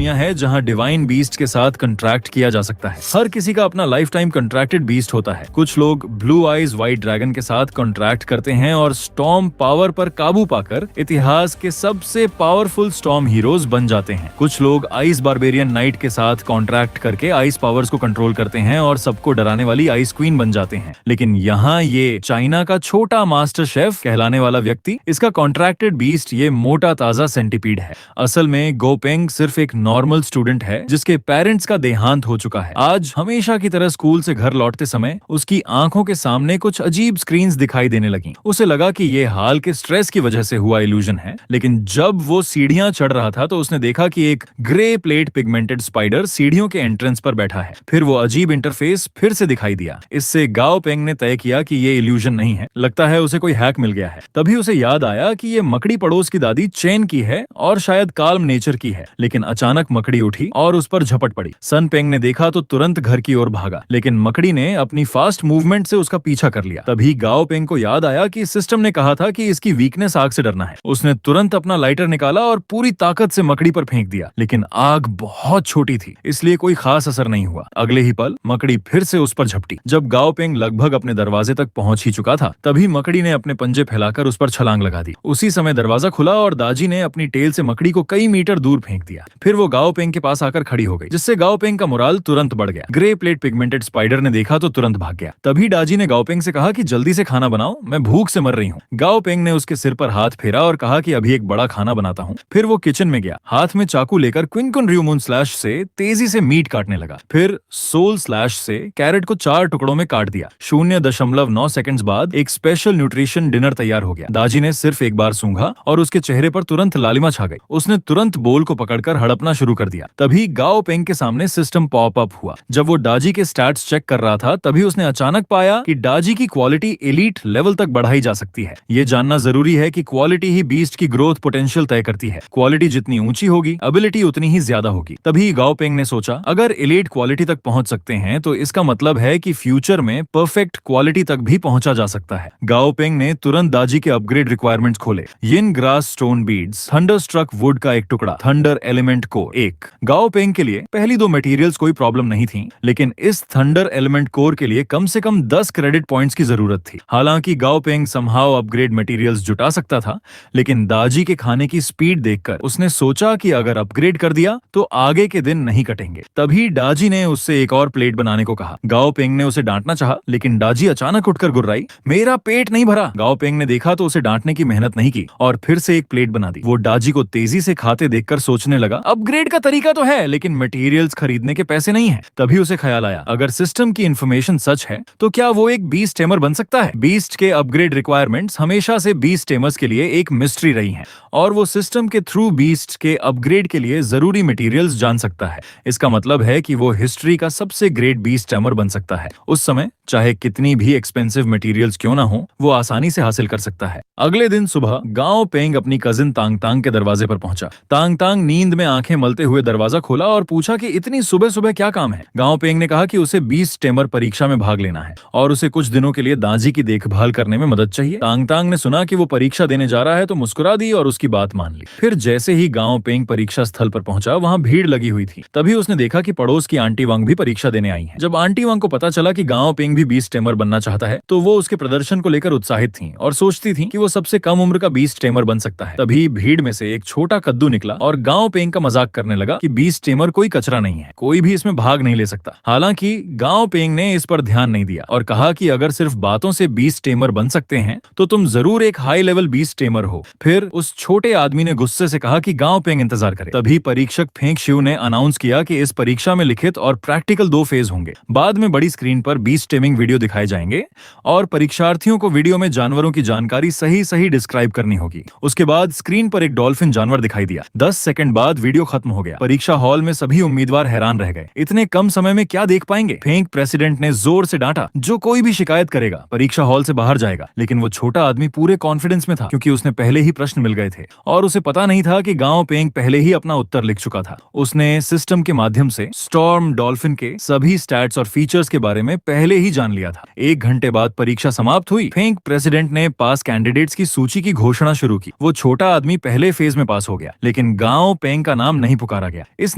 दुनिया है जहाँ डिवाइन बीस्ट के साथ कंट्रैक्ट किया जा सकता है। हर किसी का अपना लाइफ टाइम कंट्रैक्टेड बीस्ट होता है। कुछ लोग ब्लू आइज व्हाइट ड्रैगन के साथ कॉन्ट्रैक्ट करते हैं और स्टॉर्म पावर पर काबू पाकर इतिहास के सबसे पावरफुल स्टॉर्म हीरोज बन जाते हैं। कुछ लोग आइस बारबेरियन नाइट के साथ कॉन्ट्रैक्ट करके आइस पावर्स को कंट्रोल करते हैं और सबको डराने वाली आइस क्वीन बन जाते हैं। लेकिन यहाँ ये चाइना का छोटा मास्टर शेफ कहलाने वाला व्यक्ति, इसका कॉन्ट्रैक्टेड बीस्ट ये मोटा ताजा सेंटीपीड है। असल में गोपेंग सिर्फ एक नॉर्मल स्टूडेंट है जिसके पेरेंट्स का देहांत हो चुका है। आज हमेशा की तरह स्कूल से घर लौटते समय उसकी आंखों के सामने कुछ अजीब स्क्रीन्स दिखाई देने लगी। उसे लगा कि ये हाल के स्ट्रेस की वजह से हुआ इल्यूजन है। लेकिन जब वो सीढ़ियां चढ़ रहा था तो उसने देखा कि एक ग्रे प्लेट पिगमेंटेड स्पाइडर सीढ़ियों के एंट्रेंस पर बैठा है। फिर वो अजीब इंटरफेस फिर से दिखाई दिया। इससे गाओ पेंग ने तय किया कि ये इल्यूजन नहीं है, लगता है उसे कोई हैक मिल गया है। तभी उसे याद आया कि ये मकड़ी पड़ोस की दादी चेन की है और शायद काल्म नेचर की है। लेकिन अचानक मकड़ी उठी और उस पर झपट पड़ी। सन पेंग ने देखा तो तुरंत घर की ओर भागा, लेकिन मकड़ी ने अपनी फास्ट मूवमेंट से उसका पीछा कर लिया। तभी गाओ पेंग को याद आया कि सिस्टम ने कहा था कि इसकी वीकनेस आग से डरना है। उसने तुरंत अपना लाइटर निकाला और पूरी ताकत से मकड़ी पर फेंक दिया, लेकिन आग बहुत छोटी थी इसलिए कोई खास असर नहीं हुआ। अगले ही पल मकड़ी फिर से उस पर झपटी। जब गाओ पेंग लगभग अपने दरवाजे तक पहुंच ही चुका था तभी मकड़ी ने अपने पंजे फैलाकर उस पर छलांग लगा दी। उसी समय दरवाजा खुला और दाजी ने अपनी टेल से मकड़ी को कई मीटर दूर फेंक दिया। फिर वो गाओ पेंग के पास आकर खड़ी हो गई, जिससे गाओ पेंग का मोराल तुरंत बढ़ गया। ग्रे प्लेट पिगमेंटेड स्पाइडर ने देखा तो तुरंत भाग गया। तभी दाजी ने गाओ पेंग से कहा कि जल्दी से खाना बनाओ, मैं भूख से मर रही हूँ। गाओ पेंग ने उसके सिर पर हाथ फेरा और कहा कि अभी एक बड़ा खाना बनाता हूँ। फिर वो किचन में गया, हाथ में चाकू लेकर क्विंकुन रयू मून स्लैश से तेजी से मीट काटने लगा। फिर सोल स्लैश से कैरेट को 4 टुकड़ों में काट दिया। 0.9 सेकंड्स बाद एक स्पेशल न्यूट्रिशन डिनर तैयार हो गया। दाजी ने सिर्फ एक बार सूंघा और उसके चेहरे पर तुरंत लालिमा छा गई। उसने तुरंत बोल को पकड़कर हड़पना शुरू कर दिया। तभी गाओ पेंग के सामने सिस्टम पॉप अप हुआ। जब वो दाजी के स्टैट्स चेक कर रहा था तभी उसने अचानक पाया कि दाजी की क्वालिटी एलीट लेवल तक बढ़ाई जा सकती है। ये जानना जरूरी है कि क्वालिटी ही बीस्ट की ग्रोथ पोटेंशियल तय करती है। क्वालिटी जितनी ऊंची होगी एबिलिटी उतनी ही ज्यादा होगी। तभी गाओ पेंग ने सोचा, अगर एलीट क्वालिटी तक पहुंच सकते हैं तो इसका मतलब है कि फ्यूचर में परफेक्ट क्वालिटी तक भी पहुंचा जा सकता है। गाओ पेंग ने तुरंत दाजी के अपग्रेड रिक्वायरमेंट्स खोले। Yin grass stone beads, thunderstruck wood का एक टुकड़ा, थंडर एलिमेंट कोर एक। गाओ पेंग के लिए पहली 2 मटेरियल्स कोई प्रॉब्लम नहीं थी, लेकिन इस थंडर एलिमेंट कोर के लिए कम से कम 10 क्रेडिट पॉइंट्स की जरूरत थी। हालांकि गाओ पेंग समहाउ अपग्रेड मटेरियल्स जुटा सकता था, लेकिन दाजी के खाने की स्पीड देखकर उसने सोचा कि अगर अपग्रेड कर दिया तो आगे के दिन नहीं कटेंगे। तभी दाजी ने उससे एक और प्लेट बनाने को कहा। गाओ पेंग ने उसे डांटना चाहा, लेकिन दाजी अचानक उठकर गुर्राई, मेरा पेट नहीं भरा। गाओ पेंग ने देखा तो उसे डांटने की मेहनत नहीं की और फिर से एक प्लेट बना दी। वो दाजी को तेजी से खाते देखकर सोचने लगा, अपग्रेड का तरीका तो है लेकिन मटेरियल्स खरीदने के पैसे नहीं है। तभी उसे ख्याल आया, अगर सिस्टम की इन्फॉर्मेशन सच है तो क्या वो एक बीस्ट टेमर बन सकता है। बीस्ट के अपग्रेड रिक्वायरमेंट्स हमेशा से बीस्ट टेमर्स के लिए एक मिस्ट्री रही हैं और वो सिस्टम के थ्रू बीस्ट के अपग्रेड के लिए जरूरी मटेरियल्स जान सकता है। इसका मतलब है कि वो हिस्ट्री का सबसे ग्रेट बीस्ट टेमर बन सकता है। उस समय चाहे कितनी भी एक्सपेंसिव मटेरियल्स क्यों ना हो, वो आसानी से हासिल कर सकता है। अगले दिन सुबह गाओ पेंग अपनी कजिन तांग तांग के दरवाजे पर पहुंचा। तांग तांग नींद में आंखें मलते हुए दरवाजा खोला और पूछा कि इतनी सुबह सुबह क्या काम है। गाओ पेंग ने कहा कि उसे बीस्ट टेमर परीक्षा में भाग लेना है और उसे कुछ दिनों के लिए दाजी की देखभाल करने में मदद चाहिए। तांग तांग ने सुना कि वो परीक्षा देने जा रहा है तो मुस्कुरा दी और उसकी बात मान ली। फिर जैसे ही गाओ पेंग परीक्षा स्थल पर पहुंचा, वहां भीड़ लगी हुई थी। तभी उसने देखा कि पड़ोस की आंटी वांग भी परीक्षा देने आई है। जब आंटी वांग को पता चला कि गाओ पेंग भी बीस्ट टेमर बनना चाहता है तो वो उसके प्रदर्शन को लेकर उत्साहित थी और सोचती थी कि वो सबसे कम उम्र का बीस्ट टेमर बन सकता है। तभी भीड़ में से एक छोटा कद्दू निकला और गाओ पेंग का मजाक करने लगा कि बीस्ट टेमर कोई कचरा नहीं है, कोई भी इसमें भाग नहीं ले सकता। हालांकि गाओ पेंग ने इस पर ध्यान नहीं दिया और कहा कि अगर सिर्फ बातों से बीस्ट टेमर बन सकते हैं तो तुम जरूर एक हाई लेवल बीस्ट टेमर हो। फिर उस छोटे आदमी ने गुस्से से कहा कि गाओ पेंग इंतजार करे। तभी परीक्षक फेंग शिव ने अनाउंस किया कि इस परीक्षा में लिखित और प्रैक्टिकल 2 फेज होंगे। बाद में बड़ी स्क्रीन पर बीस्ट टेमिंग वीडियो दिखाए जाएंगे और परीक्षार्थियों को वीडियो में जानवरों की जानकारी सही सही डिस्क्राइब करनी होगी। उसके बाद स्क्रीन पर एक डॉल्फिन जानवर दिखाई दिया। 10 सेकंड बाद वीडियो खत्म हो गया। परीक्षा हॉल में सभी उम्मीदवार हैरान रह गए, इतने कम समय में क्या देख पाएंगे। फेंग प्रेसिडेंट ने जोर से डांटा, जो कोई भी शिकायत करेगा परीक्षा हॉल से बाहर जाएगा। लेकिन वो छोटा आदमी पूरे कॉन्फिडेंस में था क्योंकि उसने पहले ही प्रश्न मिल गए थे और उसे पता नहीं था कि गाओ पेंग पहले ही अपना उत्तर लिख चुका था। उसने सिस्टम के माध्यम से स्टॉर्म डॉल्फिन के सभी स्टैट्स और फीचर्स के बारे में पहले ही जान लिया था। 1 घंटे बाद परीक्षा समाप्त हुई। फेंग प्रेसिडेंट ने पास कैंडिडेट्स की सूची की घोषणा शुरू की। वो छोटा आदमी पहले फेज में पास हो गया, लेकिन गाओ पेंग का नाम नहीं नहीं पुकारा गया। इस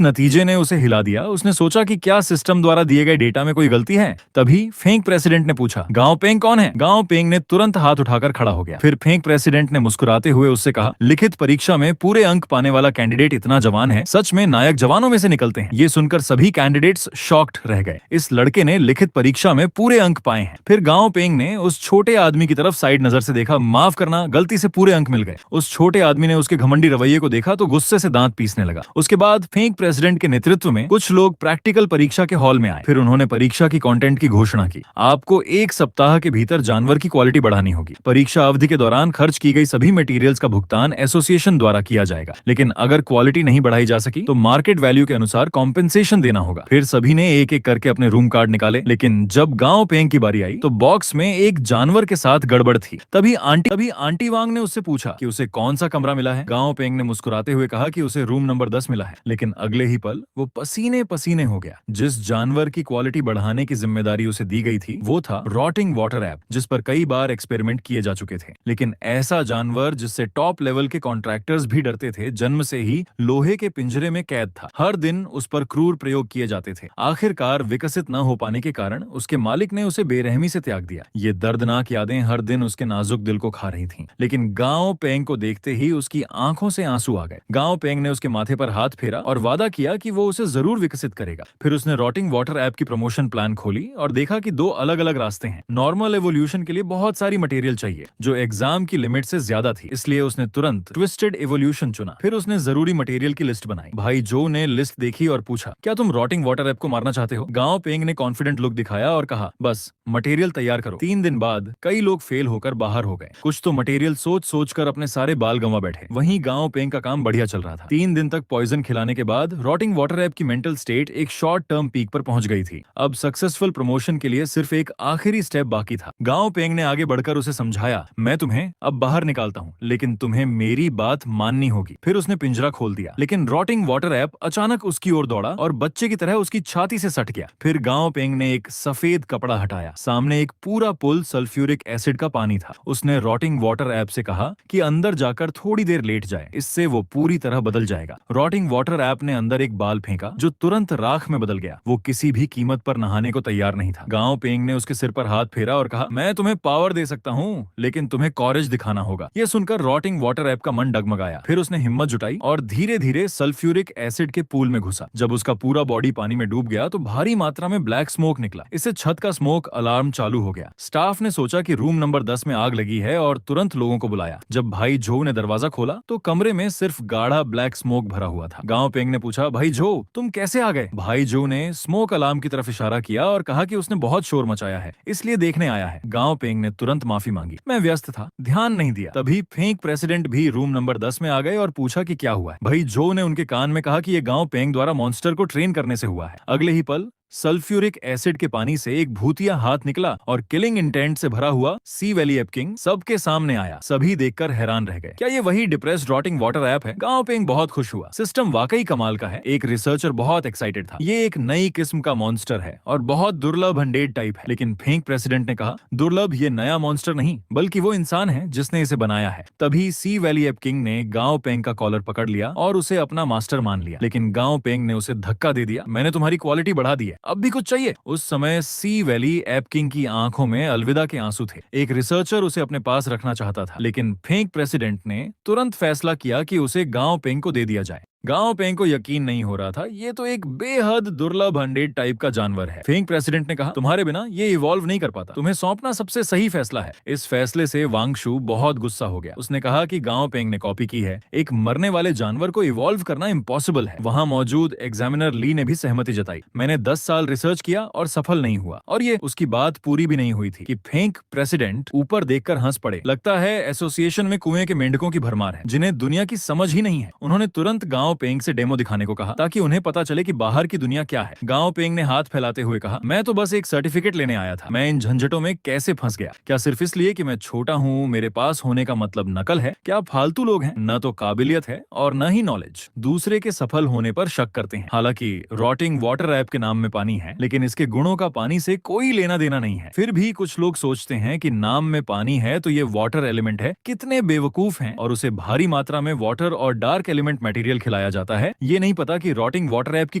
नतीजे ने उसे हिला दिया। उसने सोचा कि क्या सिस्टम द्वारा दिए गए डेटा में कोई गलती है। तभी फेंग प्रेसिडेंट ने पूछा, गांव पेंग कौन है? गांव पेंग ने तुरंत हाथ उठाकर खड़ा हो गया। फिर फेंग प्रेसिडेंट ने मुस्कुराते हुए उससे कहा, लिखित परीक्षा में पूरे अंक पाने वाला कैंडिडेट इतना जवान है, सच में नायक जवानों में से निकलते हैं। ये सुनकर सभी कैंडिडेट्स शॉक्ड रह गए। इस लड़के ने लिखित परीक्षा में पूरे अंक पाए हैं। फिर गांव पेंग ने उस छोटे आदमी की तरफ साइड नजर से देखा। माफ करना, गलती से पूरे अंक मिल गए। उस छोटे आदमी ने उसके घमंडी रवैये को देखा तो गुस्से से दांत पीसने लगा। उसके बाद फेंग प्रेसिडेंट के नेतृत्व में कुछ लोग प्रैक्टिकल परीक्षा के हॉल में आए। फिर उन्होंने परीक्षा की कंटेंट की घोषणा की। आपको 1 सप्ताह के भीतर जानवर की क्वालिटी बढ़ानी होगी। परीक्षा अवधि के दौरान खर्च की गई सभी मटेरियल्स का भुगतान एसोसिएशन द्वारा किया जाएगा, लेकिन अगर क्वालिटी नहीं बढ़ाई जा सकी तो मार्केट वैल्यू के अनुसार कॉम्पेंसेशन देना होगा। फिर सभी ने एक एक करके अपने रूम कार्ड निकाले, लेकिन जब गांव पेंग की बारी आई तो बॉक्स में एक जानवर के साथ गड़बड़ थी। तभी आंटी वांग ने उससे पूछा कि उसे कौन सा कमरा मिला है। गांव पेंग ने मुस्कुराते हुए कहा कि उसे रूम नंबर 10 मिला है, लेकिन अगले ही पल वो पसीने पसीने हो गया। जिस जानवर की क्वालिटी बढ़ाने की जिम्मेदारी उसे दी गई थी वो था रॉटिंग वाटर ऐप, जिस पर कई बार एक्सपेरिमेंट किए जा चुके थे। लेकिन ऐसा जानवर जिससे टॉप लेवल के कॉन्ट्रैक्टर्स भी डरते थे, जन्म से ही लोहे के पिंजरे में कैद था। हर दिन उस पर क्रूर प्रयोग किए जाते थे। आखिरकार विकसित न हो पाने के कारण उसके मालिक ने उसे बेरहमी से त्याग दिया। ये दर्दनाक यादें हर दिन उसके नाजुक दिल को खा रही थीं। लेकिन गांव पेंग को देखते ही उसकी आंखों से आंसू आ गए। गांव पेंग ने उसके माथे पर हाथ फेरा और वादा किया कि वो उसे जरूर विकसित करेगा। फिर उसने रॉटिंग वाटर ऐप की प्रमोशन प्लान खोली और देखा कि 2 अलग अलग रास्ते हैं। नॉर्मल एवोल्यूशन के लिए बहुत सारी मटेरियल चाहिए, जो एग्जाम की लिमिट से ज्यादा थी, इसलिए उसने तुरंत ट्विस्टेड एवोल्यूशन चुना। फिर उसने जरूरी मटेरियल की लिस्ट बनाई। भाई जो ने लिस्ट देखी और पूछा, क्या तुम रॉटिंग वाटर ऐप को मारना चाहते हो? गांव पेंग ने कॉन्फिडेंट लुक दिखाया और कहा, बस मटेरियल तैयार करो। 3 दिन बाद कई लोग फेल होकर बाहर हो गए। कुछ तो मटेरियल सोच कर अपने सारे बाल गंवा बैठे। वहीं गांव पेंग का काम बढ़िया चल रहा था। 3 दिन तक पॉइजन खिलाने के बाद रॉटिंग वाटर ऐप की मेंटल स्टेट एक शॉर्ट टर्म पीक पर पहुंच गई थी। अब सक्सेसफुल प्रमोशन के लिए सिर्फ एक आखिरी स्टेप बाकी था। गांव पेंग ने आगे बढ़कर उसे समझाया, मैं तुम्हें अब बाहर निकालता हूँ, लेकिन तुम्हें मेरी बात माननी होगी। फिर उसने पिंजरा खोल दिया, लेकिन रॉटिंग वाटर ऐप अचानक उसकी ओर दौड़ा और बच्चे की तरह उसकी छाती से सट गया। फिर गांव पेंग ने एक सफेद कपड़ा हटाया। सामने एक पूरा पुल सल्फ्यूरिक एसिड का पानी था। उसने रॉटिंग वाटर ऐप से कहा कि अंदर जाकर थोड़ी देर लेट जाए, इससे वो पूरी तरह बदल जाएगा। रॉटिंग वाटर ऐप ने अंदर एक बाल फेंका जो तुरंत राख में बदल गया। वो किसी भी कीमत पर नहाने को तैयार नहीं था। गांव पेंग ने उसके सिर पर हाथ फेरा और कहा, मैं तुम्हें पावर दे सकता हूँ, लेकिन तुम्हें कॉरेज दिखाना होगा। यह सुनकर रॉटिंग वाटर ऐप का मन डगमगाया। फिर उसने हिम्मत जुटाई और धीरे धीरे सल्फ्यूरिक एसिड के पूल में घुसा। जब उसका पूरा बॉडी पानी में डूब गया तो भारी मात्रा में ब्लैक स्मोक निकला। इससे छत का स्मोक अलार्म चालू हो गया। स्टाफ ने सोचा कि रूम नंबर 10 में आग लगी है और तुरंत लोगों को बुलाया। जब भाई जो ने दरवाजा खोला तो कमरे में सिर्फ गाढ़ा ब्लैक स्मोक भरा हुआ था। गांव पेंग ने पूछा, भाई जो तुम कैसे आ गए? भाई जो ने स्मोक अलार्म की तरफ इशारा किया और कहा कि उसने बहुत शोर मचाया है, इसलिए देखने आया है। गांव पेंग ने तुरंत माफी मांगी, मैं व्यस्त था, ध्यान नहीं दिया। तभी फेंग प्रेसिडेंट भी रूम नंबर 10 में आ गए और पूछा कि क्या हुआ है। भाई जो ने उनके कान में कहा कि ये गांव पेंग द्वारा मॉन्स्टर को ट्रेन करने से हुआ है। अगले ही पल सल्फ्यूरिक एसिड के पानी से एक भूतिया हाथ निकला और किलिंग इंटेंट से भरा हुआ सी वैली ऐप किंग सबके सामने आया। सभी देखकर हैरान रह गए। क्या ये वही डिप्रेस्ड रॉटिंग वाटर ऐप है? गांव पेंग बहुत खुश हुआ। सिस्टम वाकई कमाल का है। एक रिसर्चर बहुत एक्साइटेड था। ये एक नई किस्म का मॉन्स्टर है और बहुत दुर्लभ अनडेड टाइप है। लेकिन फेंग प्रेसिडेंट ने कहा, दुर्लभ ये नया मॉन्स्टर नहीं, बल्कि वो इंसान है जिसने इसे बनाया है। तभी सी वैली ऐप किंग ने गांव पेंग का कॉलर पकड़ लिया और उसे अपना मास्टर मान लिया। लेकिन गांव पेंग ने उसे धक्का दे दिया, मैंने तुम्हारी क्वालिटी बढ़ा दी है, अब भी कुछ चाहिए? उस समय सी वैली ऐप किंग की आंखों में अलविदा के आंसू थे। एक रिसर्चर उसे अपने पास रखना चाहता था, लेकिन फेंग प्रेसिडेंट ने तुरंत फैसला किया कि उसे गांव पेंग को दे दिया जाए। गांव पेंग को यकीन नहीं हो रहा था, ये तो एक बेहद दुर्लभ अनडेड टाइप का जानवर है। फेंग प्रेसिडेंट ने कहा, तुम्हारे बिना ये इवॉल्व नहीं कर पाता, तुम्हें सौंपना सबसे सही फैसला है। इस फैसले से वांगशु बहुत गुस्सा हो गया। उसने कहा कि गांव पेंग ने कॉपी की है, एक मरने वाले जानवर को इवॉल्व करना इम्पॉसिबल है। वहां मौजूद एग्जामिनर ली ने भी सहमति जताई। मैंने 10 साल रिसर्च किया और सफल नहीं हुआ। और ये उसकी बात पूरी भी नहीं हुई थी कि फेंग प्रेसिडेंट ऊपर देखकर हंस पड़े। लगता है एसोसिएशन में कुएं के मेंढकों की भरमार है, जिन्हें दुनिया की समझ ही नहीं है। उन्होंने तुरंत गांव पेंग से डेमो दिखाने को कहा ताकि उन्हें पता चले कि बाहर की दुनिया क्या है। गांव पेंग ने हाथ फैलाते हुए कहा, मैं तो बस एक सर्टिफिकेट लेने आया था। मैं इन झंझटों में कैसे फंस गया? क्या सिर्फ इसलिए कि मैं छोटा हूँ, मेरे पास होने का मतलब नकल है? क्या फालतू लोग हैं? न तो काबिलियत है और न ही नॉलेज। दूसरे के सफल होने पर शक करते हैं। हालांकि रॉटिंग वाटर ऐप के नाम में पानी है, लेकिन इसके गुणों का पानी से कोई लेना देना नहीं है। फिर भी कुछ लोग सोचते हैं कि नाम में पानी है तो ये वाटर एलिमेंट है। कितने बेवकूफ हैं और उसे भारी मात्रा में वाटर और डार्क एलिमेंट मटेरियल खिलाया लाया जाता है, ये नहीं पता कि रॉटिंग वाटर ऐप की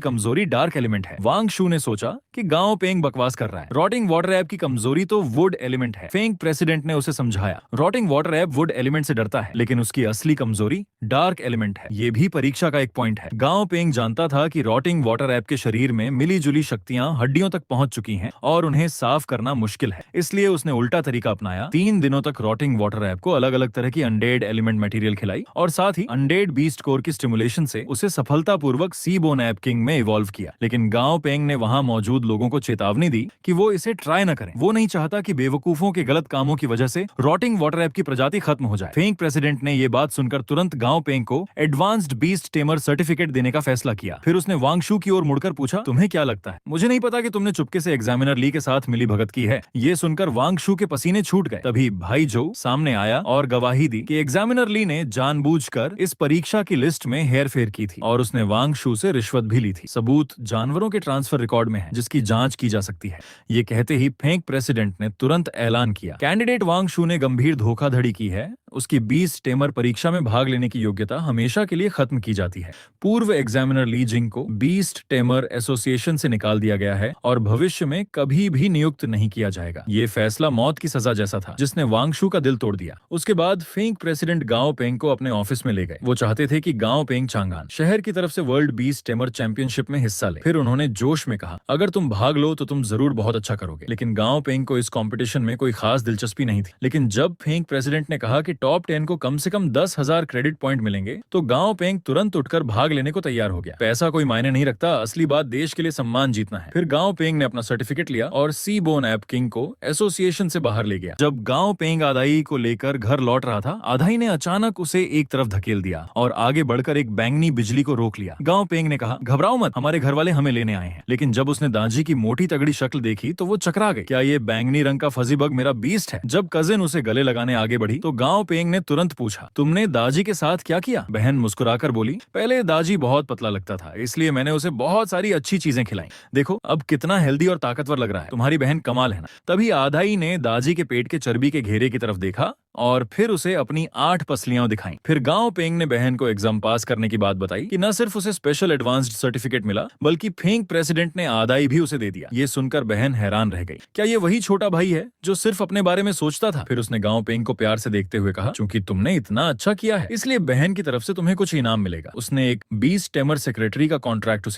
कमजोरी डार्क एलिमेंट है। वांग शू ने सोचा कि गांव पेंग बकवास कर रहा है, रॉटिंग वाटर ऐप की कमजोरी तो वुड एलिमेंट है। फेंग प्रेसिडेंट ने उसे समझाया, rotting water app would element से डरता है, लेकिन उसकी असली कमजोरी डार्क एलिमेंट है। ये भी परीक्षा का एक पॉइंट है। गांव पेंग जानता था कि रॉटिंग वाटर ऐप के शरीर में मिली जुली शक्तियां हड्डियों तक पहुंच चुकी हैं और उन्हें साफ करना मुश्किल है। इसलिए उसने उल्टा तरीका अपनाया। 3 दिनों तक रॉटिंग वाटर ऐप को अलग अलग तरह की अनडेड एलिमेंट मटेरियल खिलाई और साथ ही अनडेड बीस्ट कोर की स्टिमुलेशन से उसे सफलतापूर्वक सी बोन ऐप किंग में इवॉल्व किया। लेकिन गांव पेंग ने वहां मौजूद लोगों को चेतावनी दी कि वो इसे ट्राई न करें। वो नहीं चाहता कि बेवकूफों के गलत कामों की वजह से रॉटिंग वाटर ऐप की प्रजाति खत्म हो जाए। फेंग प्रेसिडेंट ने ये बात सुनकर तुरंत गांव पेंग को एडवांस्ड बीस्ट टेमर सर्टिफिकेट देने का फैसला किया। फिर उसने वांग शू की ओर मुड़कर पूछा, तुम्हें क्या लगता है? मुझे नहीं पता कि तुमने चुपके से एग्जामिनर ली के साथ मिली भगत की है। ये सुनकर वांग शू के पसीने छूट गए। तभी भाई जो सामने आया और गवाही दी कि एग्जामिनर ली ने जानबूझकर इस परीक्षा की लिस्ट में हेरफेर की थी और उसने वांग शू से रिश्वत भी ली थी। सबूत जानवरों के ट्रांसफर रिकॉर्ड में है, जिसकी जांच की जा सकती है। ये कहते ही फेंग प्रेसिडेंट ने तुरंत ऐलान किया, कैंडिडेट वांग शू ने गंभीर धोखाधड़ी की है। उसकी 20 टेमर परीक्षा में भाग लेने की योग्यता हमेशा के लिए खत्म की जाती है। पूर्व एग्जामिनर ली जिंग को बीस्ट टेमर एसोसिएशन से निकाल दिया गया है और भविष्य में कभी भी नियुक्त नहीं किया जाएगा। ये फैसला मौत की सजा जैसा था, जिसने वांग शू का दिल तोड़ दिया। उसके बाद फेंग प्रेसिडेंट गाओ पेंग को अपने ऑफिस में ले गए। वो चाहते थे कि गाओ पेंग चांगान शहर की तरफ से वर्ल्ड बीस्ट टेमर चैंपियनशिप में हिस्सा ले। फिर उन्होंने जोश में कहा, अगर तुम भाग लो तो तुम जरूर बहुत अच्छा करोगे। लेकिन गाओ पेंग को इस कंपटीशन में कोई खास दिलचस्पी नहीं थी। लेकिन जब फेंग प्रेसिडेंट ने कहा कि टॉप 10 को कम से कम 10,000 क्रेडिट पॉइंट मिलेंगे, तो गाओ पेंग तुरंत उठकर भाग लेने को तैयार हो गया। पैसा कोई मायने नहीं रखता, असली बात देश के लिए सम्मान जीतना है। फिर गाओ पेंग ने अपना सर्टिफिकेट लिया और सी बोन ऐप किंग को एसोसिएशन से बाहर ले गया। जब गाओ पेंग आदाई को लेकर घर लौट रहा था, आदाई ने अचानक उसे एक तरफ धकेल दिया और आगे बढ़कर एक बैंगनी बिजली को रोक लिया। गाओ पेंग ने कहा, घबराओ मत, हमारे घर वाले हमें लेने आए हैं। लेकिन जब उसने दाजी की मोटी तगड़ी शक्ल देखी तो वो चकरा गई। क्या ये बैंगनी रंग का फजी बग मेरा बीस्ट है? जब कजिन उसे गले लगाने आगे बढ़ी तो गाओ पेंग ने तुरंत पूछा, तुमने दाजी के साथ क्या किया? बहन मुस्कुराकर बोली, पहले दाजी बहुत पतला लगता था, इसलिए मैंने उसे बहुत सारी अच्छी चीजें खिलाई। देखो अब कितना हेल्दी और ताकतवर लग रहा है। तुम्हारी बहन कमाल है ना। तभी आदाई ने दाजी के पेट के चर्बी के घेरे की तरफ देखा और फिर उसे अपनी 8 पसलियां दिखाई। फिर गाओ पेंग ने बहन को एग्जाम पास करने की बात बताई कि न सिर्फ उसे स्पेशल एडवांस्ड सर्टिफिकेट मिला, बल्कि फेंग प्रेसिडेंट ने आदाई भी उसे दे दिया। ये सुनकर बहन हैरान रह गई। क्या ये वही छोटा भाई है जो सिर्फ अपने बारे में सोचता था? फिर उसने गाओ पेंग को प्यार से देखते हुए कहा, चूंकि तुमने इतना अच्छा किया है, इसलिए बहन की तरफ से तुम्हें कुछ इनाम मिलेगा। उसने एक 20 टेमर सेक्रेटरी का कॉन्ट्रैक्ट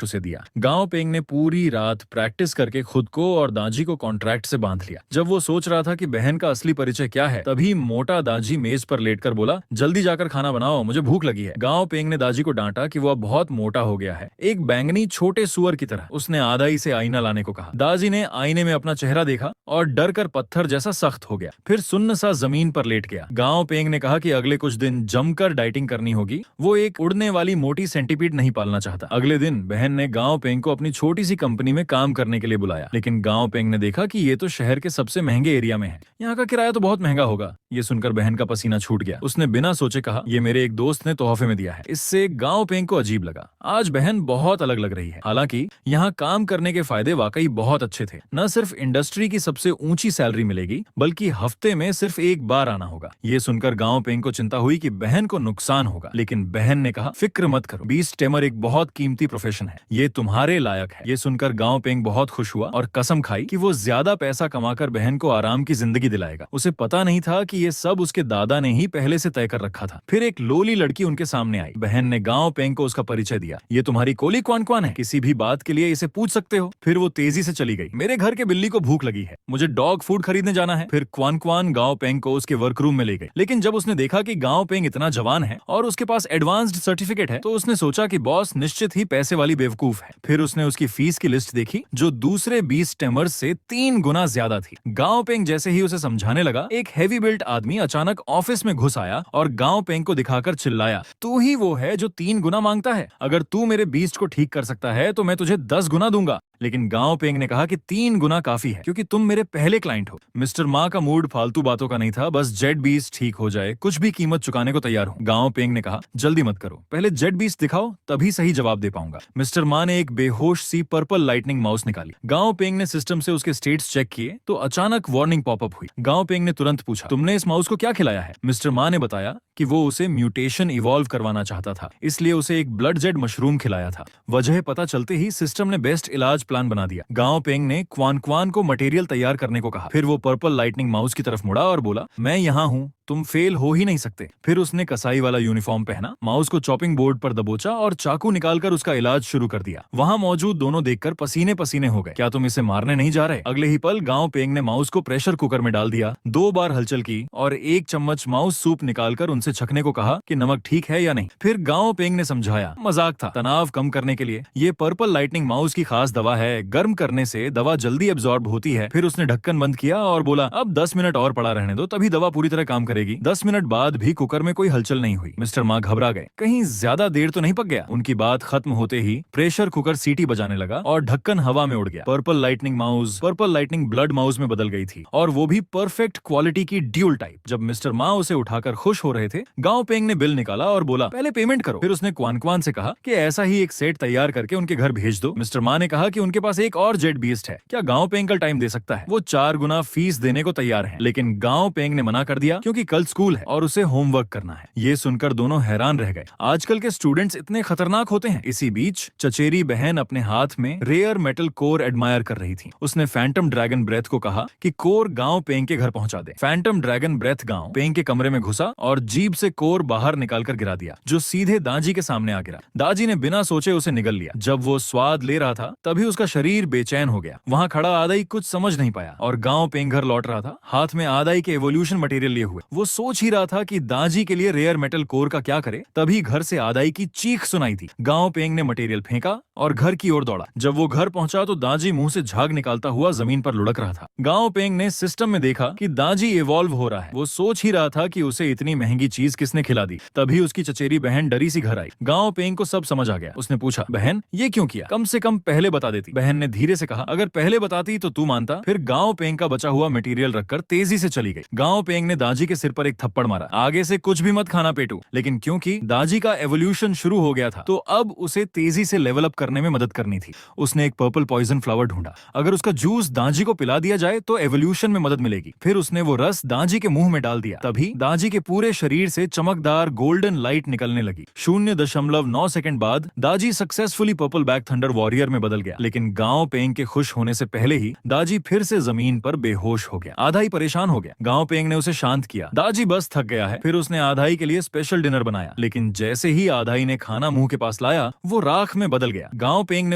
उसे दिया। गाओ पेंग ने पूरी रात प्रैक्टिस करके खुद को और दाजी को कॉन्ट्रैक्ट से बांध लिया। जब वो सोच रहा था कि बहन का असली परिचय क्या है, तभी मोटा दाजी मेज पर लेटकर बोला, जल्दी जाकर खाना बनाओ, मुझे भूख लगी है। गाओ पेंग ने दाजी को डांटा कि वो अब बहुत मोटा हो गया है, एक बैंगनी छोटे सुअर की तरह। उसने आदाई से आईना लाने को कहा। दाजी ने आईने में अपना चेहरा देखा और डर कर पत्थर जैसा सख्त हो गया, फिर सुन्न सा जमीन पर लेट गया। गाओ पेंग ने कहा कि अगले कुछ दिन जमकर डाइटिंग करनी होगी। वो एक उड़ने वाली मोटी सेंटीपीड नहीं पालना चाहता। अगले दिन बहन ने गाओ पेंग को अपनी छोटी सी कंपनी में काम करने के लिए बुलाया। लेकिन गाओ पेंग ने देखा कि ये तो शहर के सबसे महंगे एरिया में है, यहाँ का किराया तो बहुत महंगा होगा। ये सुनकर बहन का पसीना छूट गया। उसने बिना सोचे कहा, ये मेरे एक दोस्त ने तोहफे में दिया है। इससे गाओ पेंग को अजीब लगा। आज बहन बहुत अलग लग रही है। हालांकि यहाँ काम करने के फायदे वाकई बहुत अच्छे थे। न सिर्फ इंडस्ट्री की सबसे ऊंची सैलरी मिलेगी, बल्कि हफ्ते में सिर्फ एक बार आना होगा। ये सुनकर गाओ पेंग को चिंता हुई कि बहन को नुकसान होगा। लेकिन बहन ने कहा, फिक्र मत करो, बीस्ट टेमर एक बहुत कीमती प्रोफेशन है, ये तुम्हारे लायक है। ये सुनकर गाओ पेंग बहुत खुश हुआ और कसम खाई कि वो ज्यादा पैसा कमाकर बहन को आराम की जिंदगी दिलाएगा। उसे पता नहीं था कि ये सब उसके दादा ने ही पहले से तय कर रखा था। फिर एक लोली लड़की उनके सामने आई। बहन ने गाओ पेंग को उसका परिचय दिया। ये तुम्हारी कोली क्वान क्वान है, किसी भी बात के लिए इसे पूछ सकते हो। फिर वो तेजी से चली गई। मेरे घर के बिल्ली को भूख लगी है, मुझे डॉग फूड खरीदने जाना है। फिर क्वान क्वान गाओ पेंग को उसके वर्करूम में ले गई। लेकिन जब उसने देखा कि गाओ पेंग इतना जवान है और उसके पास एडवांस्ड सर्टिफिकेट है, तो उसने सोचा कि बॉस निश्चित ही पैसे वाली बेवकूफ है। फिर उसने उसकी फीस की लिस्ट देखी, जो दूसरे 20 टेमर्स से 3 गुना ज्यादा थी। गाओ पेंग जैसे ही उसे समझाने लगा, एक हैवी बिल्ट आदमी अचानक ऑफिस में घुस आया और गाओ पेंग को दिखाकर चिल्लाया, तू ही वो है जो 3 गुना मांगता है। अगर तू मेरे बीस्ट को ठीक कर सकता है तो मैं तुझे 10 गुना दूंगा। लेकिन गाओ पेंग ने कहा कि 3 गुना काफी है, क्योंकि तुम मेरे पहले क्लाइंट हो। मिस्टर मा का मूड फालतू बातों का नहीं था, बस जेट बीस्ट ठीक हो जाए, कुछ भी कीमत चुकाने को तैयार हूँ। गाओ पेंग ने कहा, जल्दी मत करो, पहले जेट बीस्ट दिखाओ, तभी सही जवाब दे पाऊंगा। मिस्टर मा ने एक बेहोश सी पर्पल लाइटनिंग माउस निकाली। गाओ पेंग ने सिस्टम से उसके स्टेट्स चेक किए तो अचानक वार्निंग पॉपअप हुई। गाओ पेंग ने तुरंत पूछा, तुमने इस माउस को क्या खिलाया है? मिस्टर मा ने बताया कि वो उसे म्यूटेशन इवॉल्व करवाना चाहता था, इसलिए उसे एक ब्लड जेड मशरूम खिलाया था। वजह पता चलते ही सिस्टम ने बेस्ट इलाज प्लान बना दिया। गांव पेंग ने क्वान क्वान को मटेरियल तैयार करने को कहा। फिर वो पर्पल लाइटनिंग माउस की तरफ मुड़ा और बोला, मैं यहाँ हूँ, तुम फेल हो ही नहीं सकते। फिर उसने कसाई वाला यूनिफॉर्म पहना, माउस को चॉपिंग बोर्ड पर दबोचा और चाकू निकालकर उसका इलाज शुरू कर दिया। वहां मौजूद दोनों देखकर पसीने पसीने हो गए। क्या तुम इसे मारने नहीं जा रहे? अगले ही पल गांव पेंग ने माउस को प्रेशर कुकर में डाल दिया, 2 बार हलचल की और 1 चम्मच माउस सूप निकालकर उनसे छकने को कहा कि नमक ठीक है या नहीं। फिर गांव पेंग ने समझाया, मजाक था, तनाव कम करने के लिए। ये पर्पल लाइटनिंग माउस की खास दवा है, गर्म करने से दवा जल्दी एब्जॉर्ब होती है। फिर उसने ढक्कन बंद किया और बोला, अब 10 मिनट और पड़ा रहने दो, तभी दवा पूरी तरह काम करेगी। 10 मिनट बाद भी कुकर में कोई हलचल नहीं हुई। मिस्टर मा घबरा गए, कहीं ज्यादा देर तो नहीं पक गया। उनकी बात खत्म होते ही प्रेशर कुकर सीटी बजाने लगा और ढक्कन हवा में उड़ गया। Purple lightning mouse purple lightning blood mouse में बदल गई थी, और वो भी परफेक्ट क्वालिटी की ड्यूल टाइप। जब मिस्टर मा उसे उठाकर खुश हो रहे थे, गांव पेंग ने बिल निकाला और बोला, पहले पेमेंट करो। फिर उसने क्वान क्वान से कहा कि ऐसा ही एक सेट तैयार करके उनके घर भेज दो। मिस्टर मा ने कहा कि उनके पास एक और जेड बीस्ट है, क्या गांव पेंग का टाइम दे सकता है? वो 4 गुना फीस देने को तैयार है। लेकिन गांव पेंग ने मना कर दिया क्योंकि कल स्कूल है और उसे होमवर्क करना है। ये सुनकर दोनों हैरान रह गए। आजकल के स्टूडेंट्स इतने खतरनाक होते हैं। इसी बीच चचेरी बहन अपने हाथ में रेयर मेटल कोर एडमायर कर रही थी। उसने फैंटम ड्रैगन ब्रेथ को कहा कि कोर गांव पेंग के घर पहुंचा दे। फैंटम ड्रैगन ब्रेथ गांव पेंग के कमरे में घुसा और जीभ से कोर बाहर निकालकर गिरा दिया, जो सीधे दाजी के सामने आ गिरा। दाजी ने बिना सोचे उसे निगल लिया। जब वो स्वाद ले रहा था तभी उसका शरीर बेचैन हो गया। वहां खड़ा आदाई कुछ समझ नहीं पाया और गांव पेंग घर लौट रहा था, हाथ में आदाई के एवोल्यूशन मटेरियल लिए हुए। वो सोच ही रहा था कि दाजी के लिए रेयर मेटल कोर का क्या करे, तभी घर से आदाई की चीख सुनाई थी। गांव पेंग ने मटेरियल फेंका और घर की ओर दौड़ा। जब वो घर पहुंचा तो दाजी मुंह से झाग निकालता हुआ जमीन पर लुढ़क रहा था। गांव पेंग ने सिस्टम में देखा कि दाजी इवॉल्व हो रहा है। वो सोच ही रहा था कि उसे इतनी महंगी चीज किसने खिला दी। तभी उसकी चचेरी बहन डरी सी घर आई। गांव पेंग को सब समझ आ गया। उसने पूछा, बहन ये क्यों किया? कम से कम पहले बता देती। बहन ने धीरे से कहा, अगर पहले बताती तो तू मानता। फिर गांव पेंग का बचा हुआ मटेरियल रखकर तेजी से चली गई। गांव पेंग ने दाजी के सिर पर एक थप्पड़ मारा, आगे से कुछ भी मत खाना पेटू। लेकिन क्योंकि दाजी का एवोल्यूशन शुरू हो गया था तो अब उसे तेजी से लेवल अप करने में मदद करनी थी। उसने एक पर्पल पॉइजन फ्लावर ढूंढा। अगर उसका जूस दाजी को पिला दिया जाए तो एवोल्यूशन में मदद मिलेगी। फिर उसने वो रस दाजी के मुंह में डाल दिया। तभी दाजी के पूरे शरीर से चमकदार गोल्डन लाइट निकलने लगी। 0.9 सेकंड बाद दाजी successfully purple back thunder warrior में बदल गया। लेकिन गांव पेंग के खुश होने से पहले ही दाजी फिर से जमीन पर बेहोश हो गया। आधा ही परेशान हो गया। गांव पेंग ने उसे शांत किया। दाजी बस थक गया है। फिर उसने आधाई के लिए स्पेशल डिनर बनाया। लेकिन जैसे ही आधाई ने खाना मुंह के पास लाया, वो राख में बदल गया। गांव पेंग ने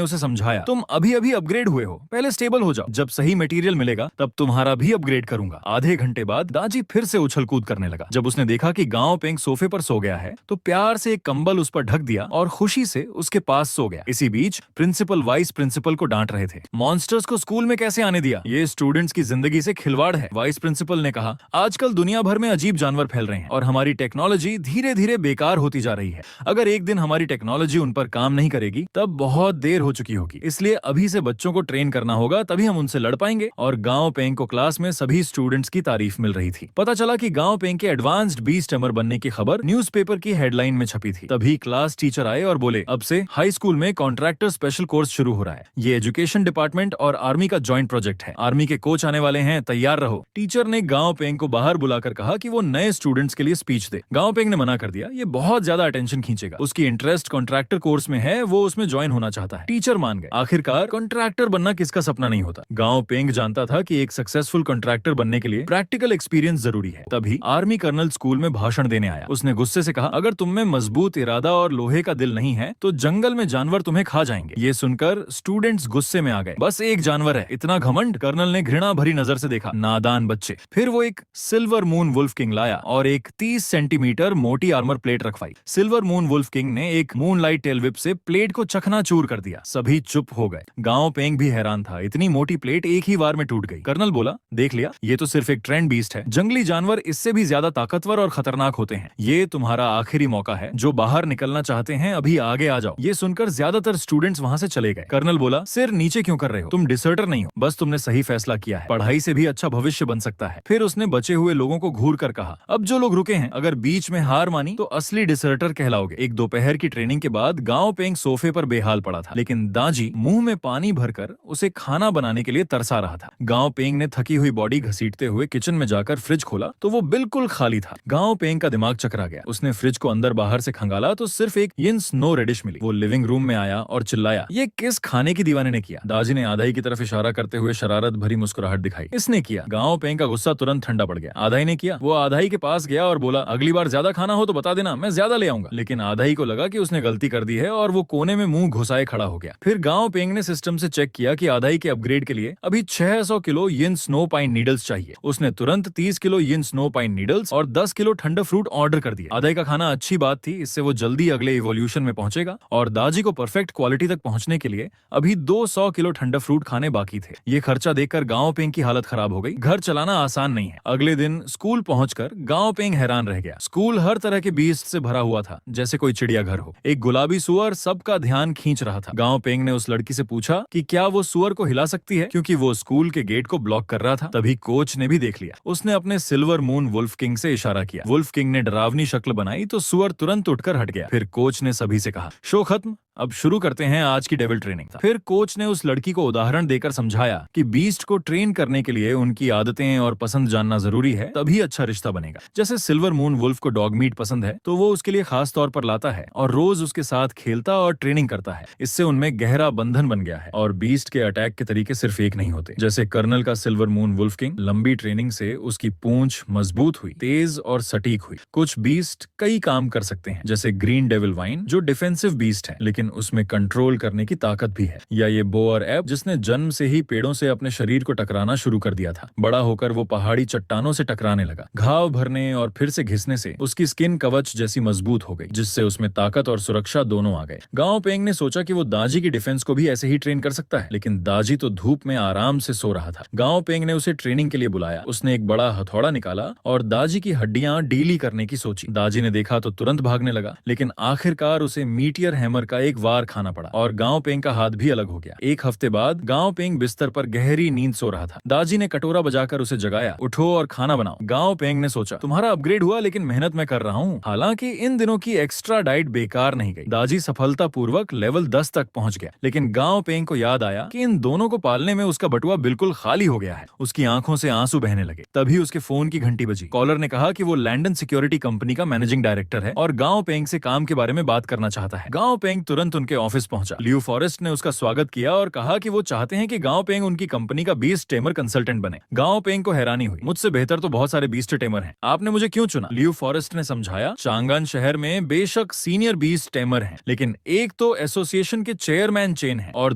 उसे समझाया, तुम अभी अभी अपग्रेड हुए हो, पहले स्टेबल हो जाओ। जब सही मटेरियल मिलेगा तब तुम्हारा भी अपग्रेड करूंगा। आधे घंटे बाद दाजी फिर से उछल कूद करने लगा। जब उसने देखा कि गांव पेंग सोफे पर सो गया है तो प्यार से एक कंबल उस पर ढक दिया और खुशी से उसके पास सो गया। इसी बीच प्रिंसिपल वाइस प्रिंसिपल को डांट रहे थे। मॉन्स्टर्स को स्कूल में कैसे आने दिया? ये स्टूडेंट्स की जिंदगी से खिलवाड़ है। वाइस प्रिंसिपल ने कहा, आजकल दुनिया भर में अजीब जानवर फैल रहे हैं और हमारी टेक्नोलॉजी धीरे धीरे बेकार होती जा रही है। अगर एक दिन हमारी टेक्नोलॉजी उन पर काम नहीं करेगी तब बहुत देर हो चुकी होगी। इसलिए अभी से बच्चों को ट्रेन करना होगा, तभी हम उनसे लड़ पाएंगे। और गांव पेंग को क्लास में सभी स्टूडेंट्स की तारीफ मिल रही थी। पता चला कि गांव पेंग के एडवांस्ड बीस्ट टमर बनने की खबर न्यूज़पेपर की हेडलाइन में छपी थी। तभी क्लास टीचर आए और बोले, अब से हाई स्कूल में कॉन्ट्रैक्टर स्पेशल कोर्स शुरू हो रहा है। ये एजुकेशन डिपार्टमेंट और आर्मी का जॉइंट प्रोजेक्ट है। आर्मी के कोच आने वाले हैं, तैयार रहो। टीचर ने गांव पेंग को बाहर बुलाकर कहा कि वो नए स्टूडेंट्स के लिए स्पीच दे। गांव पेंग ने मना कर दिया, ये बहुत ज्यादा अटेंशन खींचेगा। उसकी इंटरेस्ट कॉन्ट्रैक्टर कोर्स में है, वो उसमें ज्वाइन होना चाहता है। टीचर मान गए। आखिरकार कॉन्ट्रैक्टर बनना किसका सपना नहीं होता। गांव पेंग जानता था कि एक सक्सेसफुल कॉन्ट्रैक्टर बनने के लिए प्रैक्टिकल एक्सपीरियंस जरूरी है। तभी आर्मी कर्नल स्कूल में भाषण देने आया। उसने गुस्से से कहा, अगर तुम में मजबूत इरादा और लोहे का दिल नहीं है तो जंगल में जानवर तुम्हें खा जाएंगे। ये सुनकर स्टूडेंट्स गुस्से में आ गए। बस एक जानवर है, इतना घमंड? कर्नल ने घृणा भरी नजर से देखा, नादान बच्चे। फिर वो एक सिल्वर मून वुल्फ किंग लाया और एक 30 सेंटीमीटर मोटी आर्मर प्लेट रखवाई। सिल्वर मून वुल्फ किंग ने एक मून लाइट टेल विप से प्लेट को चकनाचूर कर दिया। सभी चुप हो गए। गांव पेंग भी हैरान था, इतनी मोटी प्लेट एक ही बार में टूट गई। कर्नल बोला, देख लिया, ये तो सिर्फ एक ट्रेंड बीस्ट है। जंगली जानवर इससे भी ज्यादा ताकतवर और खतरनाक होते हैं। ये तुम्हारा आखिरी मौका है। जो बाहर निकलना चाहते हैं अभी आगे आ जाओ। ये सुनकर ज्यादातर स्टूडेंट्स वहां से चले गए। कर्नल बोला, सिर नीचे क्यों कर रहे हो? तुम डिसर्टर नहीं हो, बस तुमने सही फैसला किया है। पढ़ाई से भी अच्छा भविष्य बन सकता है। फिर उसने बचे हुए लोगों को घूर घूर कर कहा, अब जो लोग रुके हैं अगर बीच में हार मानी तो असली डिसर्टर कहलाओगे। एक दोपहर की ट्रेनिंग के बाद गांव पेंग सोफे पर बेहाल पड़ा था, लेकिन दाजी मुंह में पानी भरकर उसे खाना बनाने के लिए तरसा रहा था। गांव पेंग ने थकी हुई बॉडी घसीटते हुए किचन में जाकर फ्रिज खोला तो वो बिल्कुल खाली था। गांव पेंग का दिमाग चकरा गया। उसने फ्रिज को अंदर बाहर से खंगाला तो सिर्फ एक यिन स्नो रेडिश मिली। वो लिविंग रूम में आया और चिल्लाया, ये किस खाने की दीवाने ने किया? दाजी ने आधाई की तरफ इशारा करते हुए शरारत भरी मुस्कुराहट दिखाई। इसने किया। गांव पेंग का गुस्सा तुरंत ठंडा पड़ गया। आधाई ने किया। वो आधाई के पास गया और बोला, अगली बार ज्यादा खाना हो तो बता देना, मैं ज्यादा ले आऊंगा। लेकिन आधाई को लगा कि उसने गलती कर दी है और वो कोने में मुंह घुसाए खड़ा हो गया। फिर गांव पेंग ने सिस्टम से चेक किया कि आधाई के अपग्रेड के लिए अभी 600 किलो यिन स्नो पाइन नीडल्स चाहिए। उसने तुरंत 30 किलो यिन स्नो पाइन नीडल्स और 10 किलो ठंडा फ्रूट ऑर्डर कर दिया। आधाई का खाना अच्छी बात थी, इससे वो जल्दी अगले इवोल्यूशन में पहुंचेगा और दाजी को परफेक्ट क्वालिटी तक पहुंचने के लिए अभी 200 किलो ठंडा फ्रूट खाने बाकी थे। ये खर्चा देखकर गांव पेंग की हालत खराब हो गई। घर चलाना आसान नहीं है। अगले दिन स्कूल पहुंचकर गांव पेंग हैरान रह गया। स्कूल हर तरह के बीस्ट से भरा हुआ था, जैसे कोई चिड़ियाघर हो। एक गुलाबी सुअर सबका ध्यान खींच रहा था। गांव पेंग ने उस लड़की से पूछा कि क्या वो सुअर को हिला सकती है, क्योंकि वो स्कूल के गेट को ब्लॉक कर रहा था। तभी कोच ने भी देख लिया। उसने अपने सिल्वर मून वुल्फ किंग से इशारा किया। वुल्फ किंग ने डरावनी शक्ल बनाई तो सुअर तुरंत उठकर हट गया। फिर कोच ने सभी से कहा, शो खत्म, अब शुरू करते हैं आज की डेविल ट्रेनिंग। फिर कोच ने उस लड़की को उदाहरण देकर समझाया कि बीस्ट को ट्रेन करने के लिए उनकी आदतें और पसंद जानना जरूरी है, तभी अच्छा रिश्ता बनेगा। जैसे सिल्वर मून वुल्फ को डॉग मीट पसंद है तो वो उसके लिए खास तौर पर लाता है और रोज उसके साथ खेलता और ट्रेनिंग करता है। इससे उनमें गहरा बंधन बन गया है। और बीस्ट के अटैक के तरीके सिर्फ एक नहीं होते। जैसे कर्नल का सिल्वर मून वुल्फ किंग, लंबी ट्रेनिंग से उसकी पूंछ मजबूत हुई, तेज और सटीक हुई। कुछ बीस्ट कई काम कर सकते हैं, जैसे ग्रीन डेविल वाइन जो डिफेंसिव बीस्ट है लेकिन उसमें कंट्रोल करने की ताकत भी है, या ये बोअर एब जिसने जन्म से ही पेड़ों से अपने शरीर को टकराना शुरू कर दिया था। बड़ा होकर वो पहाड़ी चट्टानों से टकराने लगा। घाव भरने और फिर से घिसने से उसकी स्किन कवच जैसी मजबूत हो गई, जिससे उसमें ताकत और सुरक्षा दोनों आ गए। गांव पेंग ने सोचा कि वो दाजी की डिफेंस को भी ऐसे ही ट्रेन कर सकता है, लेकिन दाजी तो धूप में आराम से सो रहा था। गांव पेंग ने उसे ट्रेनिंग के लिए बुलाया। उसने एक बड़ा हथौड़ा निकाला और दाजी की हड्डियां ढीली करने की सोची। दाजी ने देखा तो तुरंत भागने लगा, लेकिन आखिरकार उसे मीटियर हैमर का एक वार खाना पड़ा और गांव पेंग का हाथ भी अलग हो गया। एक हफ्ते बाद गांव पेंग बिस्तर पर गहरी नींद सो रहा था। दाजी ने कटोरा बजाकर उसे जगाया, उठो और खाना बनाओ। गांव पेंग ने सोचा, तुम्हारा अपग्रेड हुआ लेकिन मेहनत मैं कर रहा हूँ। हालांकि इन दिनों की एक्स्ट्रा डाइट बेकार नहीं गई। दाजी सफलतापूर्वक लेवल 10 तक पहुंच गया, लेकिन गांव पेंग को याद आया कि इन दोनों को पालने में उसका बटुआ बिल्कुल खाली हो गया है। उसकी आंखों से आंसू बहने लगे। तभी उसके फोन की घंटी बजी। कॉलर ने कहा कि वो लैंडन सिक्योरिटी कंपनी का मैनेजिंग डायरेक्टर है और गांव पेंग से काम के बारे में बात करना चाहता है। गांव पेंग तुरंत उनके ऑफिस पहुंचा। लियू फॉरेस्ट ने उसका स्वागत किया और कहा कि वो चाहते हैं कि गांव पेंग उनकी कंपनी का बीस्ट टेमर कंसल्टेंट बने। गांव पेंग को हैरानी हुई, मुझसे बेहतर तो बहुत सारे बीस्ट टेमर हैं, आपने मुझे क्यों चुना? लियू फॉरेस्ट ने समझाया, चांगान शहर में बेशक सीनियर बीस्ट टेमर हैं, लेकिन एक तो एसोसिएशन के चेयरमैन चेन है और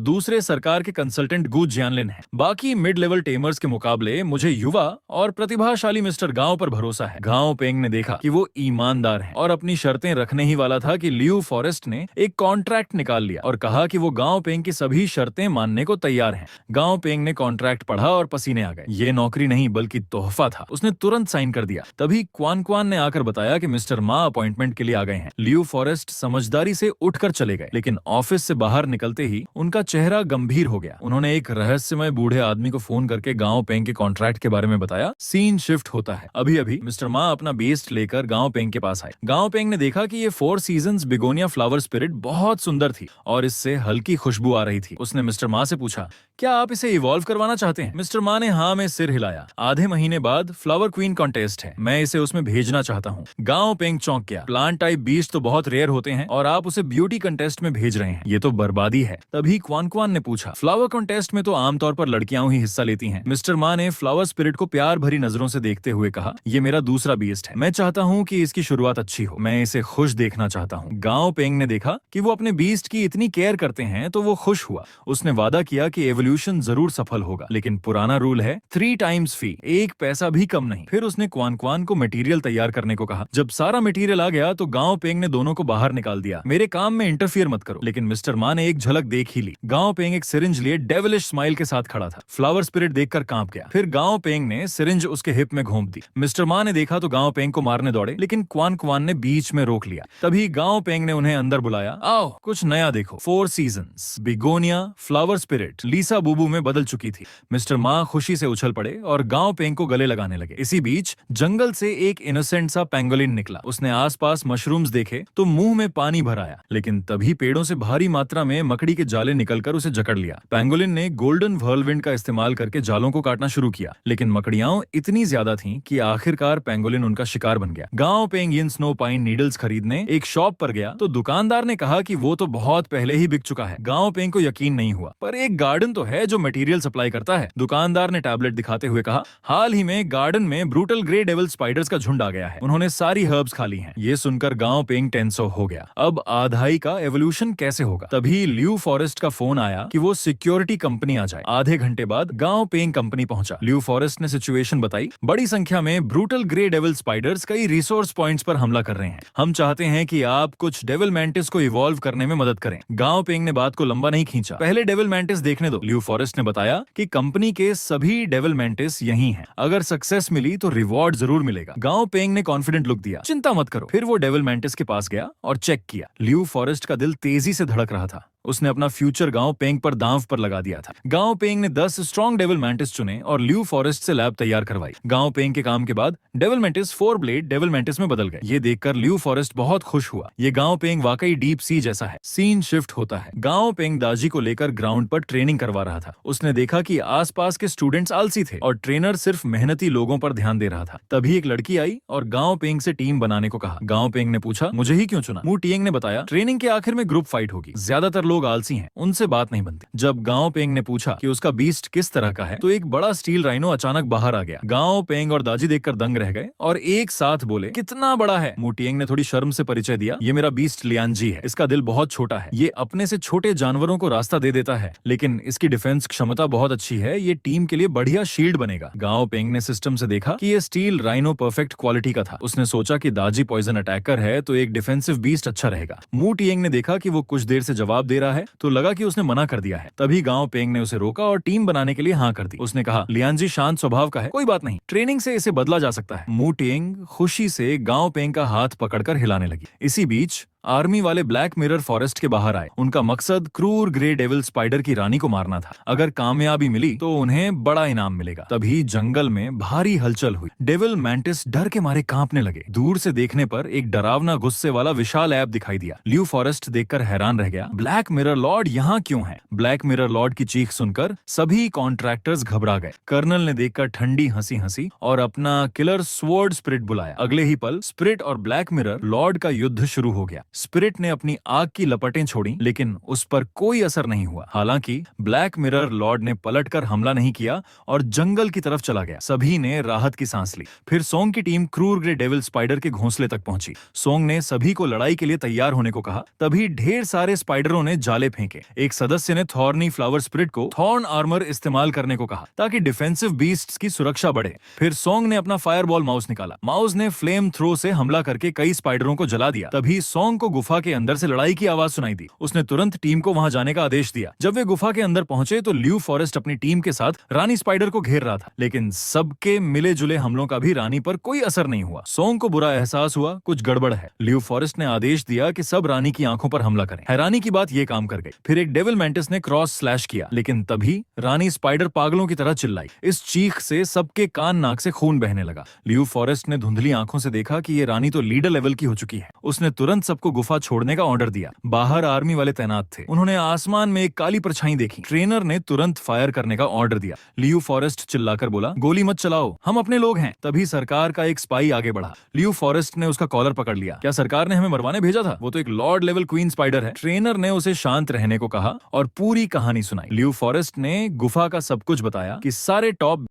दूसरे सरकार के कंसल्टेंट गू जियानलिन हैं। बाकी मिड लेवल टेमर्स के मुकाबले मुझे युवा और प्रतिभाशाली मिस्टर गांव पर भरोसा है। गांव पेंग ने देखा कि वो ईमानदार है और अपनी शर्तें रखने ही वाला था कि लियू फॉरेस्ट ने एक कॉन्ट्रैक्ट निकाल लिया और कहा कि वो गांव पेंग की सभी शर्तें मानने को तैयार हैं। गांव पेंग ने कॉन्ट्रैक्ट पढ़ा और पसीने आ गए। ये नौकरी नहीं बल्कि तोहफा था। उसने तुरंत साइन कर दिया। तभी क्वान क्वान ने आकर बताया कि मिस्टर मा अपॉइंटमेंट के लिए आ गए हैं। लियू फॉरेस्ट समझदारी से उठकर चले गए, लेकिन ऑफिस से बाहर निकलते ही उनका चेहरा गंभीर हो गया। उन्होंने एक रहस्यमय बूढ़े आदमी को फोन करके गांव पेंग के कॉन्ट्रैक्ट के बारे में बताया। सीन शिफ्ट होता है। अभी अभी मिस्टर मा अपना बेस्ट लेकर गांव पेंग के पास आए। गांव पेंग ने देखा कि ये 4 सीजन्स बिगोनिया फ्लावर स्पिरिट बहुत सुंदर थी और इससे हल्की खुशबू आ रही थी। उसने मिस्टर मा से पूछा, क्या आप इसे इवॉल्व करवाना चाहते हैं? मिस्टर मा ने हाँ में सिर हिलाया। आधे महीने बाद फ्लावर क्वीन कॉन्टेस्ट है, मैं इसे उसमें भेजना चाहता हूँ। गांव पेंग चौंक गया। प्लांट टाइप बीज तो बहुत रेयर होते हैं और आप उसे ब्यूटी कंटेस्ट में भेज रहे हैं, ये तो बर्बादी है। तभी क्वान क्वान ने पूछा, फ्लावर कॉन्टेस्ट में तो आमतौर पर लड़कियां ही हिस्सा लेती हैं। मिस्टर मा ने फ्लावर स्पिरिट को प्यार भरी नजरों से देखते हुए कहा, ये मेरा दूसरा बीस्ट है, मैं चाहता हूँ कि इसकी शुरुआत अच्छी हो, मैं इसे खुश देखना चाहता हूँ। गांव पेंग ने देखा कि वो अपने बीस्ट की इतनी केयर करते हैं तो वो खुश हुआ। उसने वादा किया कि एवोल्यूशन जरूर सफल होगा, लेकिन पुराना रूल है 3 टाइम्स फी, एक पैसा भी कम नहीं। फिर उसने क्वान क्वान को मटेरियल तैयार करने को कहा। जब सारा मटेरियल आ गया तो गांव पेंग ने दोनों को बाहर निकाल दिया। मेरे काम में इंटरफियर मत करो। लेकिन मिस्टर मा ने एक झलक देख ही ली। गांव पेंग एक सिरिंज लिए डेविलिश स्माइल के साथ खड़ा था। फ्लावर स्पिरिट देखकर कांप गया। फिर गांव पेंग ने सिरिंज उसके हिप में घोंप दी। मिस्टर मा ने देखा तो गांव पेंग को मारने दौड़े, लेकिन क्वान क्वान ने बीच में रोक लिया। तभी गांव पेंग ने उन्हें अंदर बुलाया। आओ, कुछ नया देखो। 4 सीजन्स, बिगोनिया, फ्लावर स्पिरिट, लीसा बूबू में बदल चुकी थी। मिस्टर मा खुशी से उछल पड़े और गांव पेंग को गले लगाने लगे। इसी बीच जंगल से एक इनोसेंट सा पेंगोलिन निकला। उसने आसपास मशरूम्स देखे तो मुंह में पानी भर आया, लेकिन तभी पेड़ों से भारी मात्रा में मकड़ी के जाले निकलकर उसे जकड़ लिया। पेंगोलिन ने गोल्डन व्हर्लविंड का इस्तेमाल करके जालों को काटना शुरू किया, लेकिन मकड़ियां इतनी ज्यादा थीं कि आखिरकार पेंगोलिन उनका शिकार बन गया। गांव पेंग इन स्नो पाइन नीडल्स खरीदने एक शॉप पर गया तो दुकानदार ने कहा कि वो तो बहुत पहले ही बिक चुका है। गांव पेंग को यकीन नहीं हुआ, पर एक गार्डन तो है जो मटेरियल सप्लाई करता है। दुकानदार ने टैबलेट दिखाते हुए कहा, हाल ही में गार्डन में ब्रूटल ग्रे डेविल स्पाइडर्स का झुंड आ गया है। उन्होंने सारी हर्ब्स खा ली हैं। ये सुनकर गांव पेंग टेंसो हो गया। अब आधाई का एवोल्यूशन कैसे होगा? तभी ल्यू फॉरेस्ट का फोन आया कि वो सिक्योरिटी कंपनी आ जाए। आधे घंटे बाद गांव पेंग कंपनी पहुंचा। ल्यू फॉरेस्ट ने सिचुएशन बताई। बड़ी संख्या में ब्रूटल ग्रे डेविल स्पाइडर्स कई रिसोर्स पॉइंट्स पर हमला कर रहे हैं। हम चाहते हैं कि आप कुछ डेविल मैंटिस को इवॉल्व करने में मदद करें। गांव पेंग ने बात को लंबा नहीं खींचा। पहले डेविल मैंटिस देखने दो। ल्यू फॉरेस्ट ने बताया कि कंपनी के सभी डेविल मैंटिस यहीं हैं। अगर सक्सेस मिली तो रिवॉर्ड जरूर मिलेगा। गांव पेंग ने कॉन्फिडेंट लुक दिया। चिंता मत करो। फिर वो डेविल मैंटिस के पास गया और चेक किया। ल्यू फॉरेस्ट का दिल तेजी से धड़क रहा था। उसने अपना फ्यूचर गांव पेंग पर दांव पर लगा दिया था। गांव पेंग ने 10 स्ट्रॉन्ग डेविल मैंटिस चुने और ल्यू फॉरेस्ट से लैब तैयार करवाई। गांव पेंग के काम के बाद devil mantis 4 blade devil mantis में बदल गए। ये देखकर ल्यू फॉरेस्ट बहुत खुश हुआ। ये गांव पेंग वाकई डीप सी जैसा है। सीन शिफ्ट होता है। गांव पेंग दाजी को लेकर ग्राउंड पर ट्रेनिंग करवा रहा था। उसने देखा कि आसपास के स्टूडेंट्स आलसी थे और ट्रेनर सिर्फ मेहनती लोगों पर ध्यान दे रहा था। तभी एक लड़की आई और गांव पेंग से टीम बनाने को कहा। गांव पेंग ने पूछा, मुझे ही क्यों चुना? मू टिएंग ने बताया, ट्रेनिंग के आखिर में ग्रुप फाइट होगी। ज्यादातर लोग आलसी हैं, उनसे बात नहीं बनती। जब गांव पेंग ने पूछा कि उसका बीस्ट किस तरह का है तो एक बड़ा स्टील राइनो अचानक बाहर आ गया। गांव पेंग और दाजी देखकर दंग रह गए और एक साथ बोले, कितना बड़ा है? मू टिएंग ने थोड़ी शर्म से परिचय दिया, ये मेरा बीस्ट लियांजी है। इसका दिल बहुत छोटा है। ये अपने से छोटे जानवरों को रास्ता दे देता है, लेकिन इसकी डिफेंस क्षमता बहुत अच्छी है। ये टीम के लिए बढ़िया शील्ड बनेगा। गांव पेंग ने सिस्टम से देखा कि ये स्टील राइनो परफेक्ट क्वालिटी का था। उसने सोचा कि दाजी पॉइजन अटैकर है तो एक डिफेंसिव बीस्ट अच्छा रहेगा। मू टिएंग ने देखा कि वो कुछ देर से जवाब दे रहा है तो लगा कि उसने मना कर दिया है। तभी गांव पेंग ने उसे रोका और टीम बनाने के लिए हाँ कर दी। उसने कहा, लियांजी शांत स्वभाव का है, कोई बात नहीं, ट्रेनिंग से इसे बदला जा सकता है। मू टिएंग खुशी से गांव पेंग का हाथ पकड़कर हिलाने लगी। इसी बीच आर्मी वाले ब्लैक मिरर फॉरेस्ट के बाहर आए। उनका मकसद क्रूर ग्रे डेविल स्पाइडर की रानी को मारना था। अगर कामयाबी मिली तो उन्हें बड़ा इनाम मिलेगा। तभी जंगल में भारी हलचल हुई। डेविल मैंटिस डर के मारे कांपने लगे। दूर से देखने पर एक डरावना गुस्से वाला विशाल ऐप दिखाई दिया। ल्यू फॉरेस्ट देखकर हैरान रह गया। ब्लैक मिरर लॉर्ड यहाँ क्यों है? ब्लैक मिरर लॉर्ड की चीख सुनकर सभी कॉन्ट्रैक्टर्स घबरा गए। कर्नल ने देखकर ठंडी हंसी हंसी और अपना किलर स्वॉर्ड स्पिरिट बुलाया। अगले ही पल स्पिरिट और ब्लैक मिरर लॉर्ड का युद्ध शुरू हो गया। स्पिरिट ने अपनी आग की लपटें छोड़ी, लेकिन उस पर कोई असर नहीं हुआ। हालांकि ब्लैक मिरर लॉर्ड ने पलटकर हमला नहीं किया और जंगल की तरफ चला गया। सभी ने राहत की सांस ली। फिर सोंग की टीम क्रूर ग्रे डेविल स्पाइडर के घोंसले तक पहुंची। सोंग ने सभी को लड़ाई के लिए तैयार होने को कहा। तभी ढेर सारे स्पाइडरों ने जाले फेंके। एक सदस्य ने थॉर्नी फ्लावर स्पिरिट को थॉर्न आर्मर इस्तेमाल करने को कहा ताकि डिफेंसिव बीस्ट्स की सुरक्षा बढ़े। फिर सोंग ने अपना फायरबॉल माउस निकाला। माउस ने फ्लेम थ्रो से हमला करके कई स्पाइडरों को जला दिया। तभी सोंग को गुफा के अंदर से लड़ाई की आवाज सुनाई दी। उसने तुरंत टीम को वहां जाने का आदेश दिया। जब वे गुफा के अंदर पहुंचे तो ल्यू फॉरेस्ट अपनी टीम के साथ रानी स्पाइडर को घेर रहा था, लेकिन सबके मिले जुले हमलों का भी रानी पर कोई असर नहीं हुआ। सोंग को बुरा एहसास हुआ, कुछ गड़बड़ है। ल्यू फॉरेस्ट ने आदेश दिया कि सब रानी की आंखों पर हमला करें। हैरानी की बात ये काम कर गई। फिर एक डेविल मैंटिस ने क्रॉस स्लैश किया, लेकिन तभी रानी स्पाइडर पागलों की तरह चिल्लाई। इस चीख से सबके कान नाक से खून बहने लगा। ल्यू फॉरेस्ट ने धुंधली आंखों से देखा कि ये रानी तो लीडर लेवल की हो चुकी है। उसने तुरंत सबको गुफा छोड़ने का ऑर्डर दिया। बाहर आर्मी वाले तैनात थे। उन्होंने आसमान में एक काली परछाई देखी। ट्रेनर ने तुरंत फायर करने का ऑर्डर दिया। ल्यू फॉरेस्ट चिल्लाकर बोला, गोली मत चलाओ, हम अपने लोग हैं। तभी सरकार का एक स्पाई आगे बढ़ा। ल्यू फॉरेस्ट ने उसका कॉलर पकड़ लिया। क्या सरकार ने हमें मरवाने भेजा था? वो तो एक लॉर्ड लेवल क्वीन स्पाइडर है। ट्रेनर ने उसे शांत रहने को कहा और पूरी कहानी सुनाई। ल्यू फॉरेस्ट ने गुफा का सब कुछ बताया कि सारे टॉप